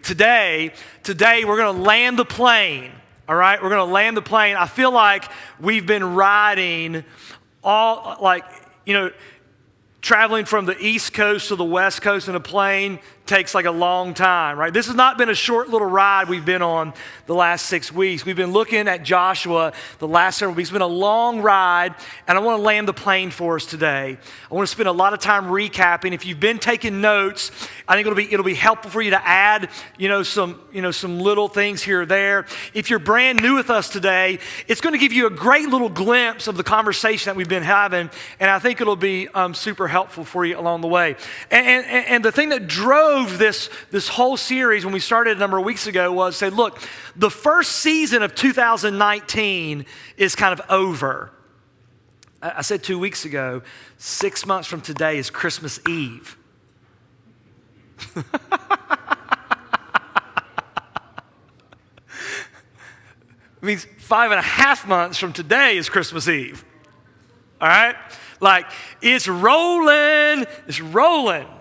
today we're going to land the plane, all right? We're going to land the plane. I feel like we've been riding traveling from the East Coast to the West Coast in a plane takes like a long time, right? This has not been a short little ride we've been on the last 6 weeks. We've been looking at Joshua the last several weeks. It's been a long ride, and I want to land the plane for us today. I want to spend a lot of time recapping. If you've been taking notes, I think it'll be helpful for you to add, some little things here or there. If you're brand new with us today, it's going to give you a great little glimpse of the conversation that we've been having, and I think it'll be super helpful for you along the way. And the thing that drove this whole series when we started a number of weeks ago was say, look, the first season of 2019 is kind of over. I said 2 weeks ago, 6 months from today is Christmas Eve. It means 5.5 months from today is Christmas Eve. All right? Like, it's rolling.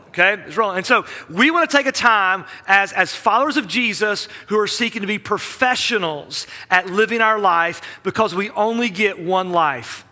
Okay, it's rolling. And so we want to take a time as followers of Jesus who are seeking to be professionals at living our life because we only get one life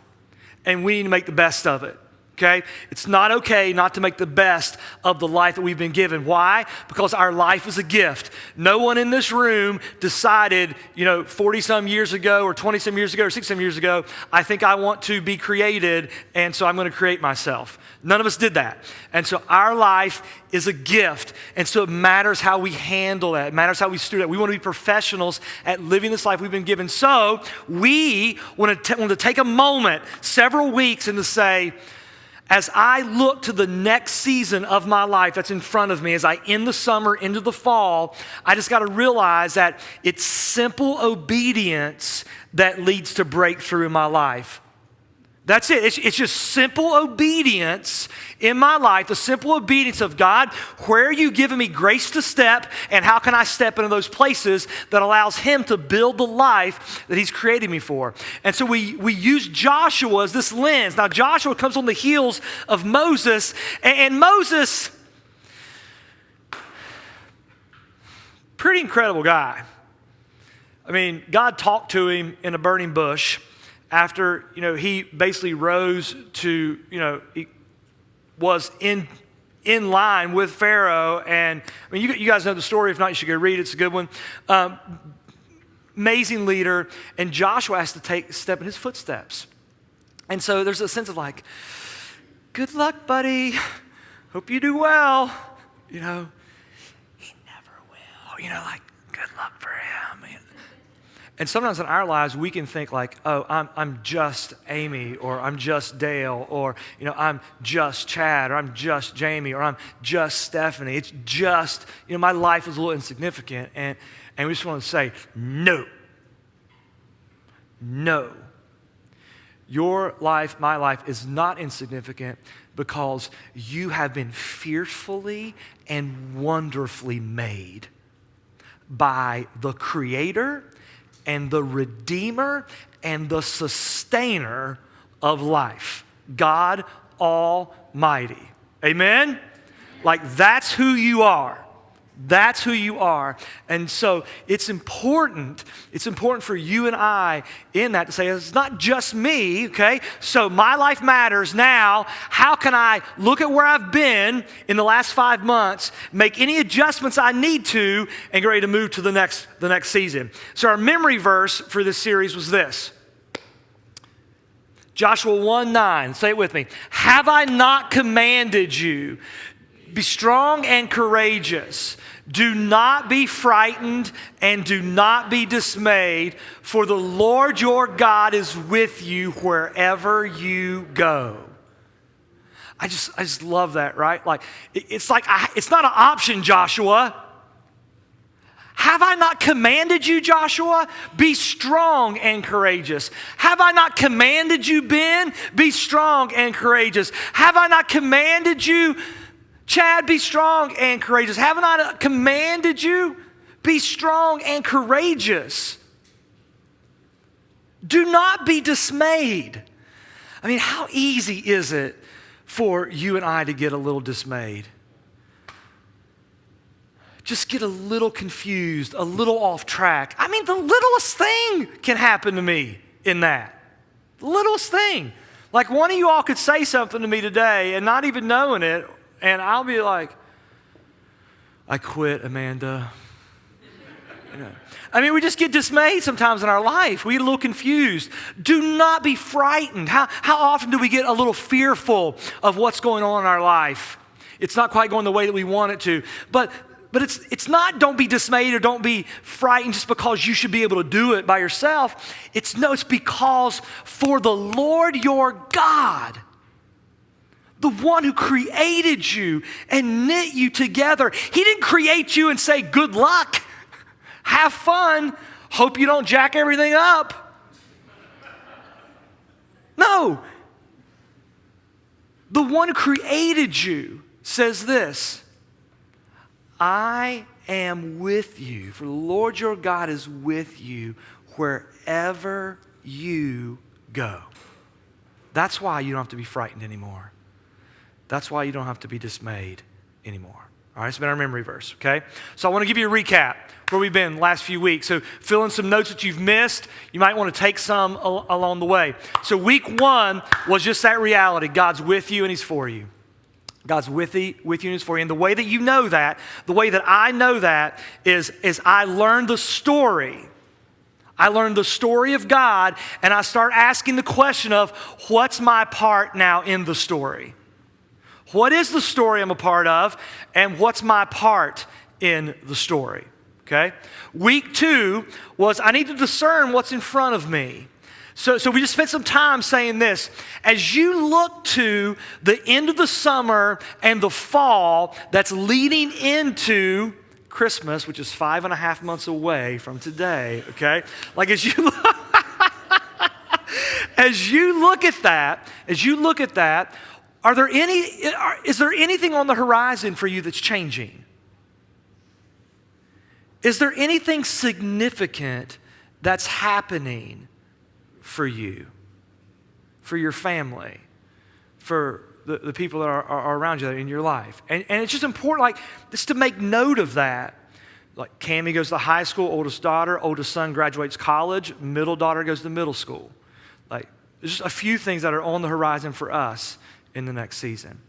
and we need to make the best of it. Okay? It's not okay not to make the best of the life that we've been given. Why? Because our life is a gift. No one in this room decided, 40-some years ago or 20-some years ago or 60-some years ago, I think I want to be created, and so I'm going to create myself. None of us did that. And so our life is a gift, and so it matters how we handle that. It matters how we steward it. We want to be professionals at living this life we've been given. So we want to take a moment, several weeks, and to say, as I look to the next season of my life that's in front of me, as I end the summer into the fall, I just got to realize that it's simple obedience that leads to breakthrough in my life. That's it. It's just simple obedience in my life, the simple obedience of God. Where are you giving me grace to step, and how can I step into those places that allows Him to build the life that He's created me for? And so we use Joshua as this lens. Now, Joshua comes on the heels of Moses, and Moses, pretty incredible guy. I mean, God talked to him in a burning bush. After, he basically rose to, he was in line with Pharaoh. And I mean, you guys know the story. If not, you should go read it. It's a good one. Amazing leader. And Joshua has to take a step in his footsteps. And so there's a sense of like, good luck, buddy. Hope you do well. He never will. Good luck for him. And sometimes in our lives, we can think like, oh, I'm just Amy, or I'm just Dale, or, I'm just Chad, or I'm just Jamie, or I'm just Stephanie. It's just, my life is a little insignificant. And we just want to say, no. Your life, my life is not insignificant because you have been fearfully and wonderfully made by the Creator and the Redeemer and the Sustainer of life, God Almighty. Amen? Like, that's who you are. That's who you are. And so it's important for you and I in that to say, it's not just me, okay? So my life matters now. How can I look at where I've been in the last 5 months, make any adjustments I need to, and get ready to move to the next season? So our memory verse for this series was this. Joshua 1:9, say it with me. Have I not commanded you? Be strong and courageous. Do not be frightened and do not be dismayed, for the Lord your God is with you wherever you go. I just love that, right? Like, it's not an option, Joshua. Have I not commanded you, Joshua? Be strong and courageous. Have I not commanded you, Ben? Be strong and courageous. Have I not commanded you, Chad? Be strong and courageous. Haven't I commanded you? Be strong and courageous. Do not be dismayed. I mean, how easy is it for you and I to get a little dismayed? just get a little confused, a little off track. I mean, the littlest thing can happen to me in that. The littlest thing. Like one of you all could say something to me today and not even knowing it, and I'll be like, I quit, Amanda. I mean, we just get dismayed sometimes in our life. We get a little confused. Do not be frightened. How often do we get a little fearful of what's going on in our life? It's not quite going the way that we want it to. But it's not don't be dismayed or don't be frightened just because you should be able to do it by yourself. It's because for the Lord your God, the one who created you and knit you together, he didn't create you and say, good luck. Have fun. Hope you don't jack everything up. No. The one who created you says this, I am with you, for the Lord your God is with you wherever you go. That's why you don't have to be frightened anymore. That's why you don't have to be dismayed anymore. All right, it's been our memory verse, okay? So I want to give you a recap where we've been last few weeks. So fill in some notes that you've missed. You might want to take some along the way. So week 1 was just that reality. God's with you and he's for you. God's with you and he's for you. And the way that you know that, the way that I know that is I learned the story. I learned the story of God and I start asking the question of what's my part now in the story? What is the story I'm a part of, and what's my part in the story, okay? Week 2 was I need to discern what's in front of me. So we just spent some time saying this. As you look to the end of the summer and the fall that's leading into Christmas, which is 5.5 months away from today, okay? Like as you look at that, is there anything on the horizon for you that's changing? Is there anything significant that's happening for you, for your family, for the people that are around you in your life? And it's just important, like, just to make note of that. Like Cammie goes to high school, oldest son graduates college, middle daughter goes to middle school. Like, there's just a few things that are on the horizon for us in the next season.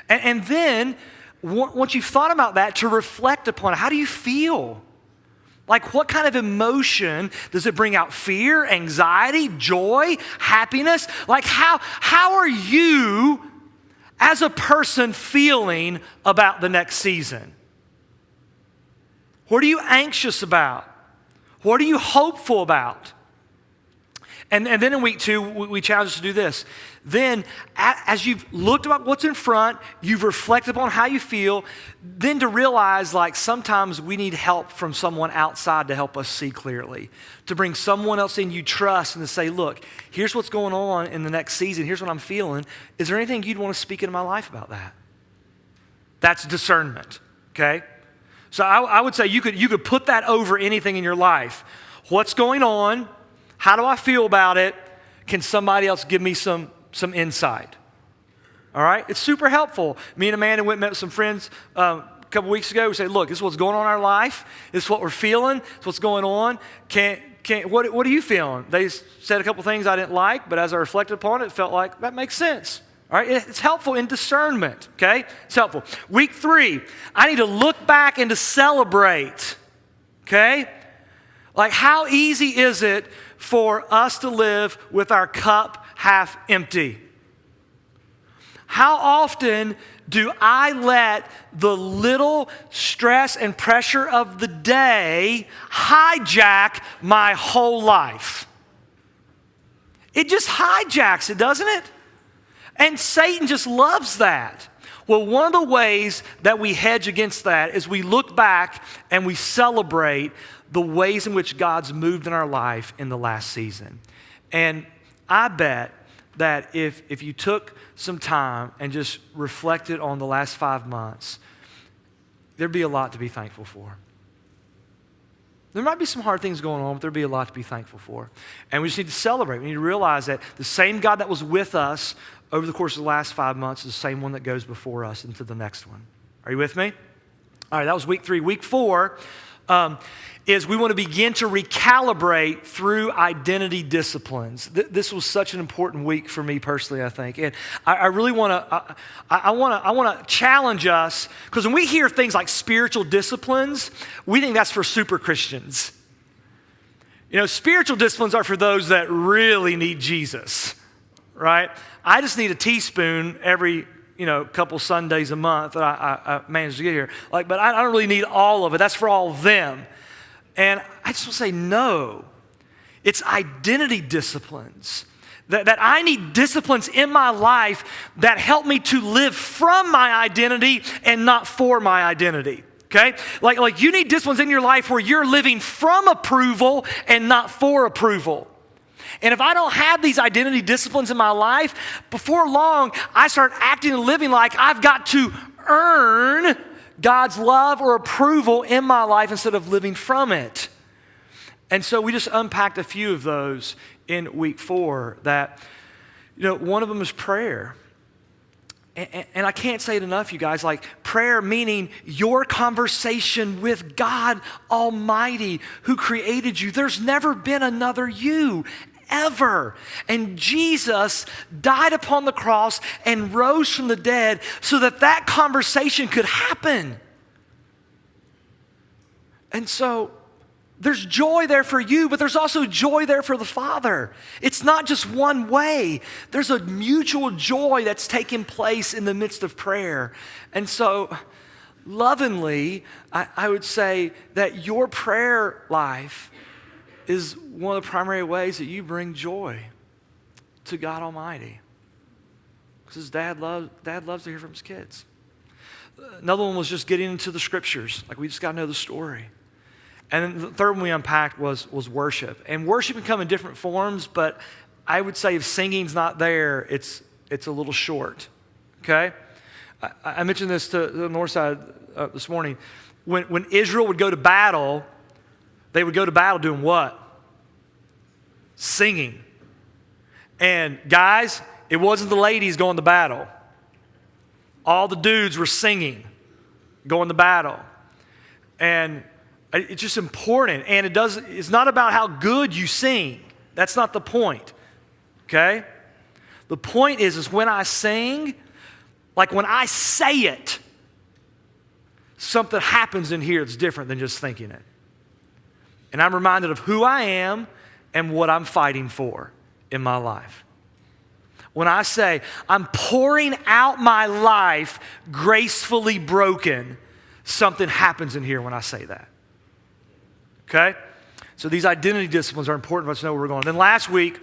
And then, once you've thought about that, to reflect upon it, how do you feel? Like what kind of emotion does it bring out? Fear, anxiety, joy, happiness? Like how are you as a person feeling about the next season? What are you anxious about? What are you hopeful about? And then in week 2, we challenge us to do this. Then, as you've looked about what's in front, you've reflected upon how you feel, then to realize, like, sometimes we need help from someone outside to help us see clearly, to bring someone else in you trust and to say, look, here's what's going on in the next season. Here's what I'm feeling. Is there anything you'd want to speak into my life about that? That's discernment, okay? So I would say you could put that over anything in your life. What's going on? How do I feel about it? Can somebody else give me some insight? All right? It's super helpful. Me and Amanda went and met with some friends a couple weeks ago. We said, look, this is what's going on in our life. This is what we're feeling. This is what's going on. What are you feeling? They said a couple things I didn't like, but as I reflected upon it, it felt like that makes sense. All right? It's helpful in discernment, okay? It's helpful. Week 3, I need to look back and to celebrate, okay? Like, how easy is it for us to live with our cup half empty? How often do I let the little stress and pressure of the day hijack my whole life? It just hijacks it, doesn't it? And Satan just loves that. Well, one of the ways that we hedge against that is we look back and we celebrate the ways in which God's moved in our life in the last season. And I bet that if you took some time and just reflected on the last 5 months, there'd be a lot to be thankful for. There might be some hard things going on, but there'd be a lot to be thankful for. And we just need to celebrate. We need to realize that the same God that was with us over the course of the last 5 months is the same one that goes before us into the next one. Are you with me? All right, that was week 3. Week 4 is we want to begin to recalibrate through identity disciplines. This was such an important week for me personally, I think. And I really want to, I want to challenge us, because when we hear things like spiritual disciplines, we think that's for super Christians. You know, spiritual disciplines are for those that really need Jesus, right? I just need a teaspoon every couple Sundays a month that I managed to get here. But I don't really need all of it. That's for all of them. And I just want to say no. It's identity disciplines. That I need disciplines in my life that help me to live from my identity and not for my identity. Okay? Like you need disciplines in your life where you're living from approval and not for approval. And if I don't have these identity disciplines in my life, before long, I start acting and living like I've got to earn God's love or approval in my life instead of living from it. And so we just unpacked a few of those in week 4 that, one of them is prayer. And I can't say it enough, you guys, prayer meaning your conversation with God Almighty who created you. There's never been another you, ever. And Jesus died upon the cross and rose from the dead so that conversation could happen. And so there's joy there for you, but there's also joy there for the Father. It's not just one way. There's a mutual joy that's taking place in the midst of prayer. And so lovingly, I would say that your prayer life is one of the primary ways that you bring joy to God Almighty. Because dad loves to hear from his kids. Another one was just getting into the scriptures. We just got to know the story. And then the third one we unpacked was worship. And worship can come in different forms, but I would say if singing's not there, it's a little short, okay? I mentioned this to the north side this morning. When Israel would go to battle, they would go to battle doing what? Singing. And guys, it wasn't the ladies going to battle. All the dudes were singing, going to battle. And it's just important. And it's not about how good you sing. That's not the point. Okay? The point is when I sing, when I say it, something happens in here that's different than just thinking it. And I'm reminded of who I am and what I'm fighting for in my life. When I say, I'm pouring out my life gracefully broken, something happens in here when I say that. Okay? So these identity disciplines are important for us to know where we're going. Then last week,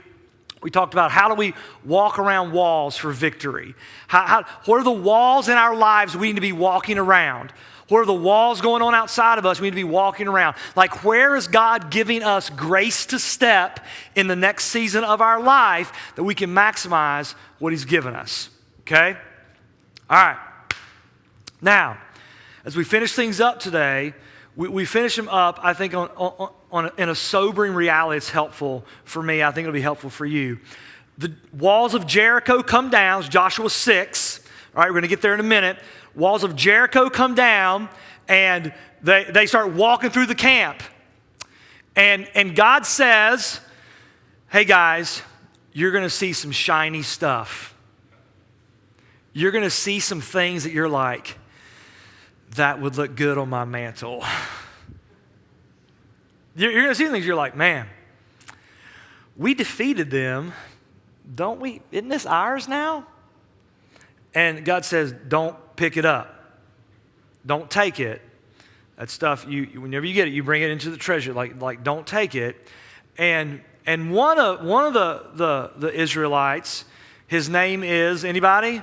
we talked about how do we walk around walls for victory? What are the walls in our lives we need to be walking around? What are the walls going on outside of us we need to be walking around? Where is God giving us grace to step in the next season of our life that we can maximize what He's given us? Okay? All right. Now, as we finish things up today, we finish them up, I think, in a sobering reality. It's helpful for me. I think it'll be helpful for you. The walls of Jericho come down. It's Joshua 6. All right, we're going to get there in a minute. Walls of Jericho come down, and they start walking through the camp. And God says, hey, guys, you're going to see some shiny stuff. You're going to see some things that you're like, that would look good on my mantle. You're going to see things you're like, man, we defeated them, don't we? Isn't this ours now? And God says, don't pick it up. Don't take it. That stuff, whenever you get it, you bring it into the treasure. Like don't take it. And one of the Israelites, his name is, anybody?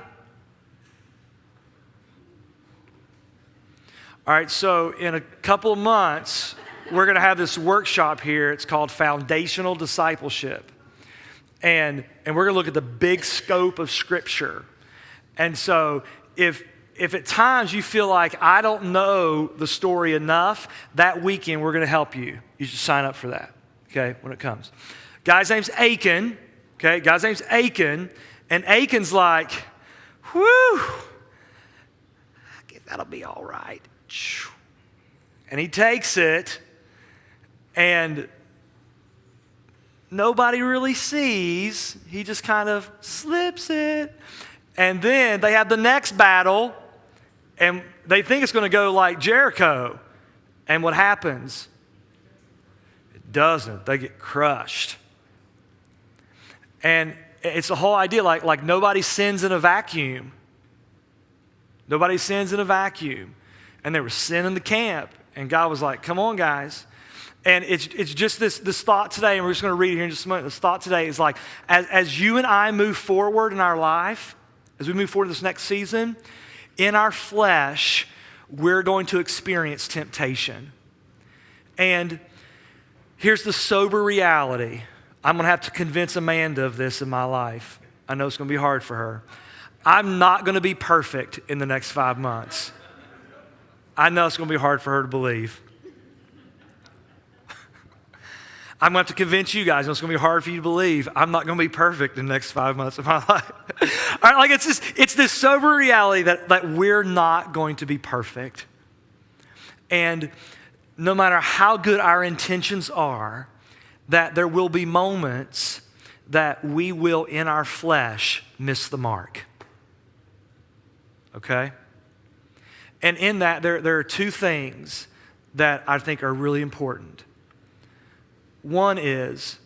All right, so in a couple of months, we're going to have this workshop here. It's called Foundational Discipleship. And we're going to look at the big scope of Scripture. And so if at times you feel like I don't know the story enough, that weekend we're going to help you. You should sign up for that, okay, when it comes. Guy's name's Achan, okay? Guy's name's Achan. And Achan's like, whew, I guess that'll be all right. And he takes it, and nobody really sees. He just kind of slips it. And then they have the next battle, and they think it's going to go like Jericho. And what happens? It doesn't. They get crushed. And it's the whole idea, like nobody sins in a vacuum. Nobody sins in a vacuum. And they were sin in the camp. And God was like, come on, guys. And it's just this thought today, and we're just going to read it here in just a moment. This thought today is like, as you and I move forward in our life, as we move forward this next season, in our flesh, we're going to experience temptation. And here's the sober reality. I'm going to have to convince Amanda of this in my life. I know it's going to be hard for her. I'm not going to be perfect in the next 5 months. I know it's going to be hard for her to believe. I'm going to have to convince you guys, it's going to be hard for you to believe, I'm not going to be perfect in the next 5 months of my life. All right, like it's this sober reality that we're not going to be perfect. And no matter how good our intentions are, that there will be moments that we will, in our flesh, miss the mark. Okay? And in that, there are two things that I think are really important. One is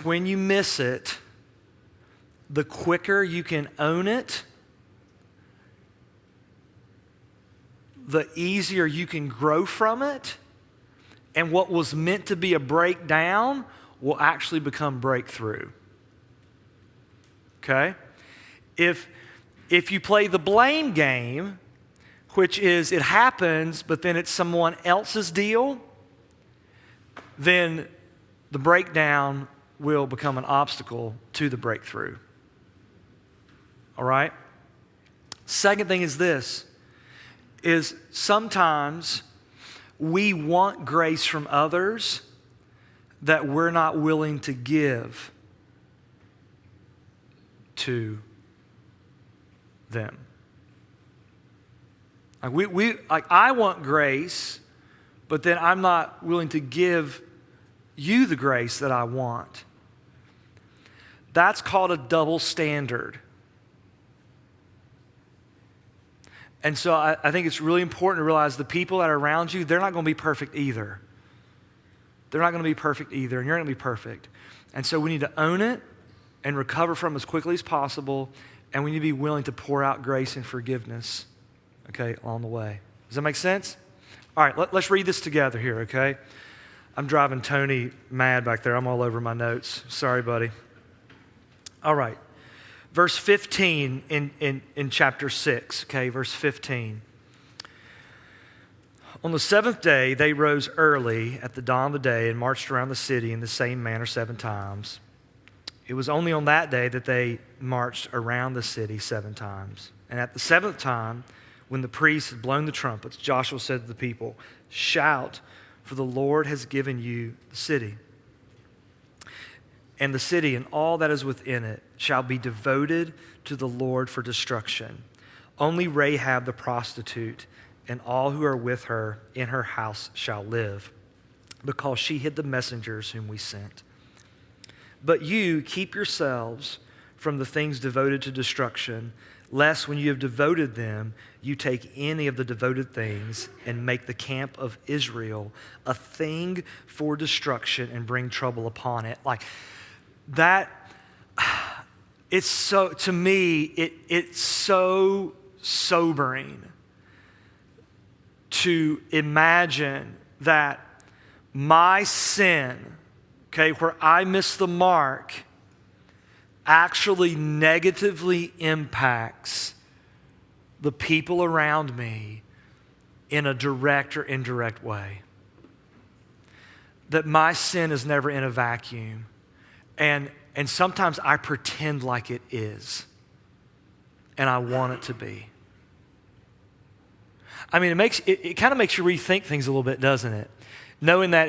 when you miss it, the quicker you can own it, the easier you can grow from it, and what was meant to be a breakdown will actually become breakthrough. Okay? If you play the blame game, which is it happens, but then it's someone else's deal, then the breakdown will become an obstacle to the breakthrough. All right? Second thing is this, is sometimes we want grace from others that we're not willing to give to them. Like I want grace, but then I'm not willing to give you the grace that I want. That's called a double standard. And so I think it's really important to realize the people that are around you, they're not going to be perfect either. They're not going to be perfect either, and you're not going to be perfect. And so we need to own it and recover from it as quickly as possible, and we need to be willing to pour out grace and forgiveness, okay, along the way. Does that make sense? All right, let's read this together here, okay? I'm driving Tony mad back there. I'm all over my notes. Sorry, buddy. All right. Verse 15 in chapter 6, okay, verse 15. On the seventh day, they rose early at the dawn of the day and marched around the city in the same manner 7 times. It was only on that day that they marched around the city 7 times. And at the 7th time, when the priests had blown the trumpets, Joshua said to the people, "Shout, for the Lord has given you the city. And the city and all that is within it shall be devoted to the Lord for destruction. Only Rahab the prostitute and all who are with her in her house shall live, because she hid the messengers whom we sent. But you keep yourselves from the things devoted to destruction, lest when you have devoted them, you take any of the devoted things and make the camp of Israel a thing for destruction and bring trouble upon it." Like that, it's so, to me, it's so sobering to imagine that my sin, okay, where I miss the mark, actually negatively impacts the people around me in a direct or indirect way. That my sin is never in a vacuum. And sometimes I pretend like it is. And I want it to be. I mean, it kind of makes you rethink things a little bit, doesn't it? Knowing that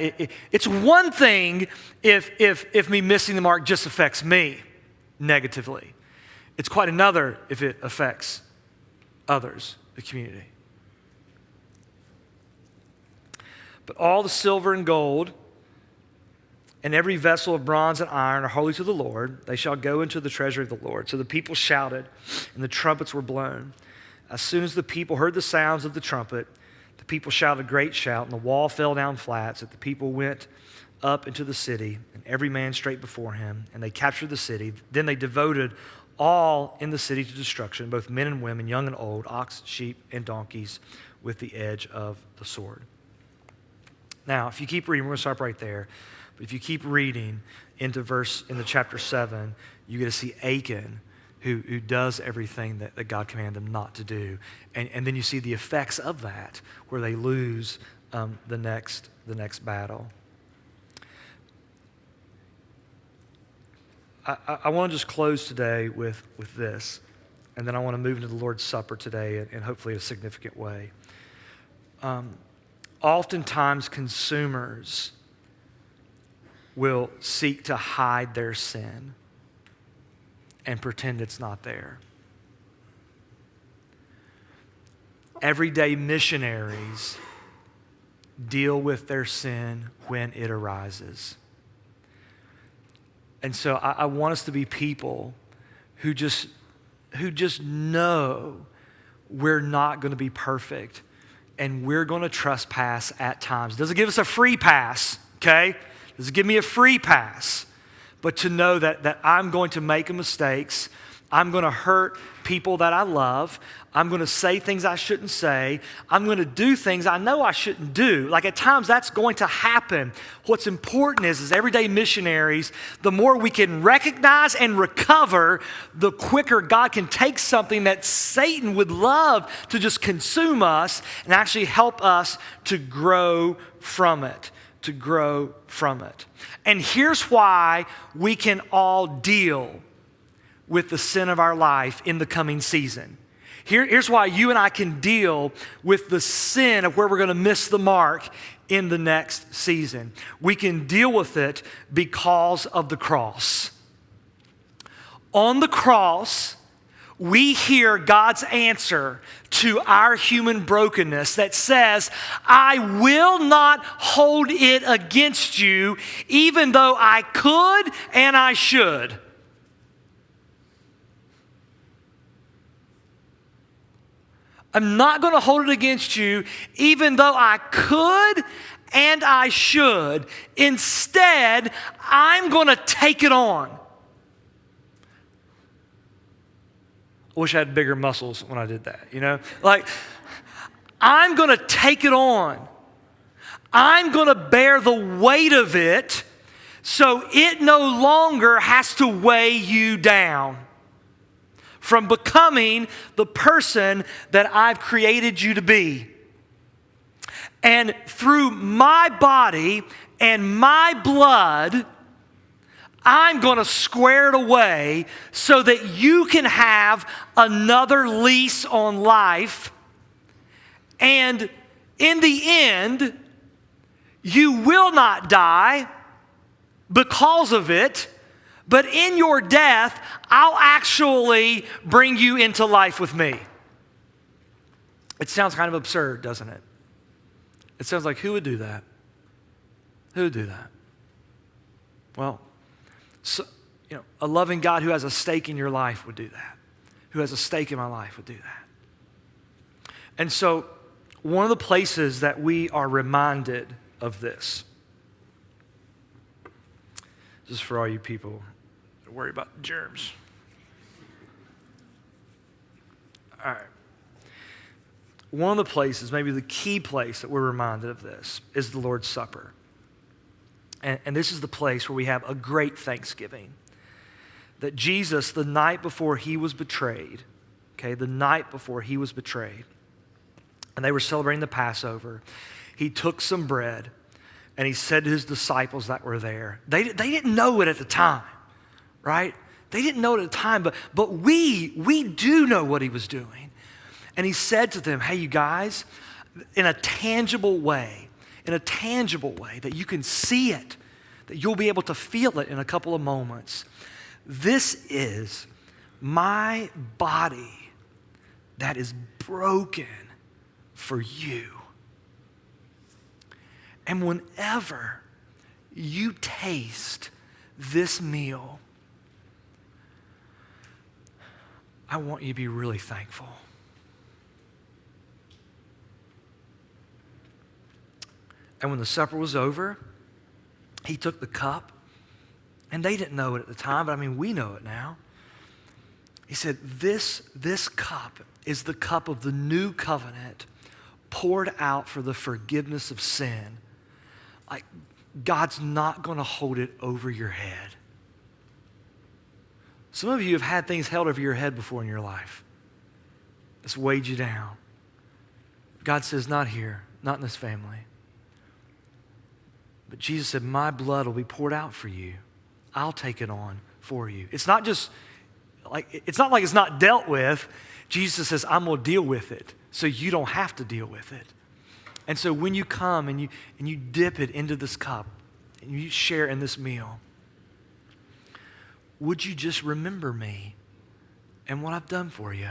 it's one thing if me missing the mark just affects me negatively. It's quite another if it affects others, the community. But all the silver and gold and every vessel of bronze and iron are holy to the Lord. They shall go into the treasury of the Lord. So the people shouted, and the trumpets were blown. As soon as the people heard the sounds of the trumpet, the people shouted a great shout, and the wall fell down flat, so that the people went up into the city, and every man straight before him, and they captured the city. Then they devoted all in the city to destruction, both men and women, young and old, ox, sheep, and donkeys, with the edge of the sword. Now, if you keep reading, we're going to stop right there. But if you keep reading into chapter 7, you get to see Achan, who does everything that God commanded them not to do. And then you see the effects of that, where they lose the next battle. I want to just close today with this, and then I want to move into the Lord's Supper today in hopefully a significant way. Oftentimes consumers will seek to hide their sin and pretend it's not there. Everyday missionaries deal with their sin when it arises. And so I want us to be people who just know we're not going to be perfect and we're going to trespass at times. It doesn't give us a free pass, okay? Doesn't give me a free pass, but to know that I'm going to make mistakes. I'm going to hurt people that I love. I'm going to say things I shouldn't say. I'm going to do things I know I shouldn't do. Like at times that's going to happen. What's important is everyday missionaries, the more we can recognize and recover, the quicker God can take something that Satan would love to just consume us and actually help us to grow from it. And here's why we can all deal with the sin of our life in the coming season. Here's why you and I can deal with the sin of where we're going to miss the mark in the next season. We can deal with it because of the cross. On the cross, we hear God's answer to our human brokenness that says, I will not hold it against you, even though I could and I should. I'm not going to hold it against you, even though I could and I should. Instead, I'm going to take it on. I wish I had bigger muscles when I did that, Like, I'm going to take it on. I'm going to bear the weight of it so it no longer has to weigh you down from becoming the person that I've created you to be. And through my body and my blood, I'm going to square it away so that you can have another lease on life. And in the end, you will not die because of it, but in your death, I'll actually bring you into life with me. It sounds kind of absurd, doesn't it? It sounds like, who would do that? Who would do that? Well, a loving God who has a stake in your life would do that. Who has a stake in my life would do that. And so, one of the places that we are reminded of this is for all you people that worry about germs. All right. One of the places, maybe the key place that we're reminded of this is the Lord's Supper. And this is the place where we have a great thanksgiving. That Jesus, the night before he was betrayed, and they were celebrating the Passover, he took some bread and he said to his disciples that were there, they didn't know it at the time, right? They didn't know it at the time, but we do know what he was doing. And he said to them, hey, you guys, in a tangible way that you can see it, that you'll be able to feel it in a couple of moments. This is my body that is broken for you. And whenever you taste this meal, I want you to be really thankful. And when the supper was over, he took the cup, and they didn't know it at the time, but I mean, we know it now. He said, this cup is the cup of the new covenant poured out for the forgiveness of sin. Like, God's not going to hold it over your head. Some of you have had things held over your head before in your life. It's weighed you down. God says, not here, not in this family. But Jesus said, my blood will be poured out for you. I'll take it on for you. It's not like it's not dealt with. Jesus says, I'm going to deal with it so you don't have to deal with it. And so when you come and you dip it into this cup and you share in this meal, would you just remember me and what I've done for you?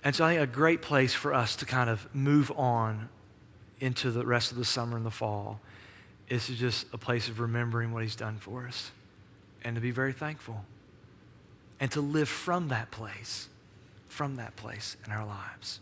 And so I think a great place for us to kind of move on into the rest of the summer and the fall is just a place of remembering what he's done for us and to be very thankful and to live from that place in our lives.